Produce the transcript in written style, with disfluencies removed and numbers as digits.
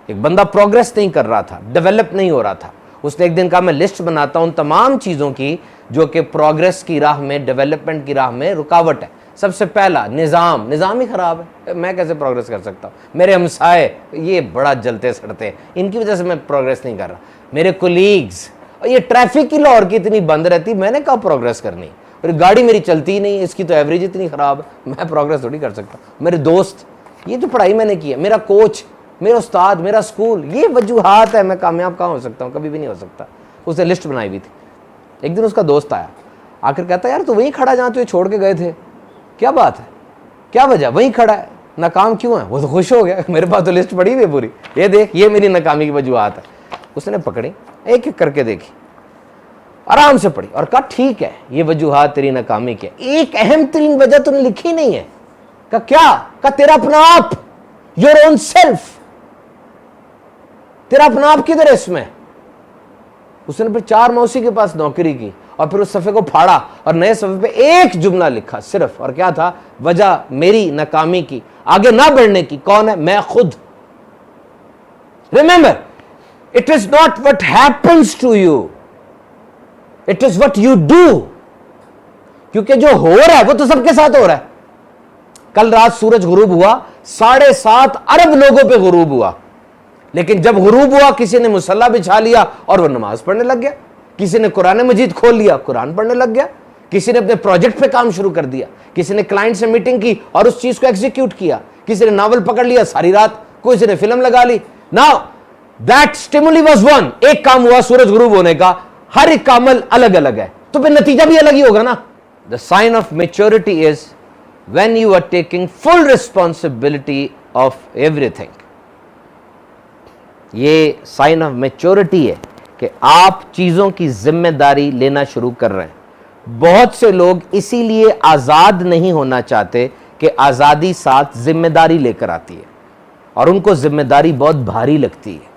एक बंदा प्रोग्रेस नहीं कर रहा था, डेवलप नहीं हो रहा था। उसने एक दिन कहा मैं लिस्ट बनाता हूं तमाम चीज़ों की जो कि प्रोग्रेस की राह में, डेवलपमेंट की राह में रुकावट है। सबसे पहला निज़ाम ही ख़राब है, मैं कैसे प्रोग्रेस कर सकता हूँ। मेरे हमसाए ये बड़ा जलते सड़ते हैं, इनकी वजह से मैं प्रोग्रेस नहीं कर रहा। मेरे कोलीग्स, ये ट्रैफिक की लाहौर की इतनी बंद रहती, मैंने कहा प्रोग्रेस करनी, और गाड़ी मेरी चलती ही नहीं, इसकी तो एवरेज इतनी ख़राब है, मैं प्रोग्रेस थोड़ी कर सकता। मेरे दोस्त, ये जो पढ़ाई मैंने की है, मेरा कोच, मेरा उस्ताद, मेरा स्कूल, ये वजूहात है, मैं कामयाब कहाँ हो सकता हूँ, कभी भी नहीं हो सकता। उसने लिस्ट बनाई हुई थी। एक दिन उसका दोस्त आया, आखिर कहता यार तू वहीं खड़ा जहाँ तुझे छोड़ के गए थे, क्या बात है, क्या वजह, वहीं खड़ा है, नाकाम क्यों है। वो तो खुश हो गया, मेरे पास तो लिस्ट पड़ी हुई है पूरी, ये देख, ये मेरी नाकामी की वजूहात है। उसने पकड़ी, एक एक करके देखी, आराम से पढ़ी और कहा ठीक है ये वजूहात तेरी नाकामी की है, एक अहम तरीन वजह तूने लिखी नहीं है। कहा क्या? कहा तेरा अपना आप, योर ओन सेल्फ, तेरा अपना आप किधर है इसमें। उसने फिर 4 मौसी के पास नौकरी की और फिर उस सफ़े को फाड़ा और नए सफ़े पे एक जुमला लिखा सिर्फ, और क्या था वजह मेरी नाकामी की, आगे ना बढ़ने की, कौन है? मैं खुद। Remember, it is not what happens to you, it is what you do. क्योंकि जो हो रहा है वो तो सबके साथ हो रहा है। कल रात सूरज गुरूब हुआ, 7.5 अरब लोगों पे गुरूब हुआ, लेकिन जब गुरूब हुआ किसी ने मुसल्ला बिछा लिया और वो नमाज पढ़ने लग गया, किसी ने कुरान मजीद खोल लिया, कुरान पढ़ने लग गया, किसी ने अपने प्रोजेक्ट पे काम शुरू कर दिया, किसी ने क्लाइंट से मीटिंग की और उस चीज को एग्जीक्यूट किया, किसी ने नावल पकड़ लिया सारी रात, किसी ने फिल्म लगा ली। Now that stimuli was one, एक काम हुआ सूरज गुरूब होने का, हर एक का अमल अलग अलग है, तो फिर नतीजा भी अलग ही होगा ना। The sign of maturity is when you are taking full responsibility of everything. ये साइन ऑफ मेच्योरिटी है कि आप चीजों की जिम्मेदारी लेना शुरू कर रहे हैं। बहुत से लोग इसीलिए आजाद नहीं होना चाहते कि आजादी साथ जिम्मेदारी लेकर आती है और उनको जिम्मेदारी बहुत भारी लगती है।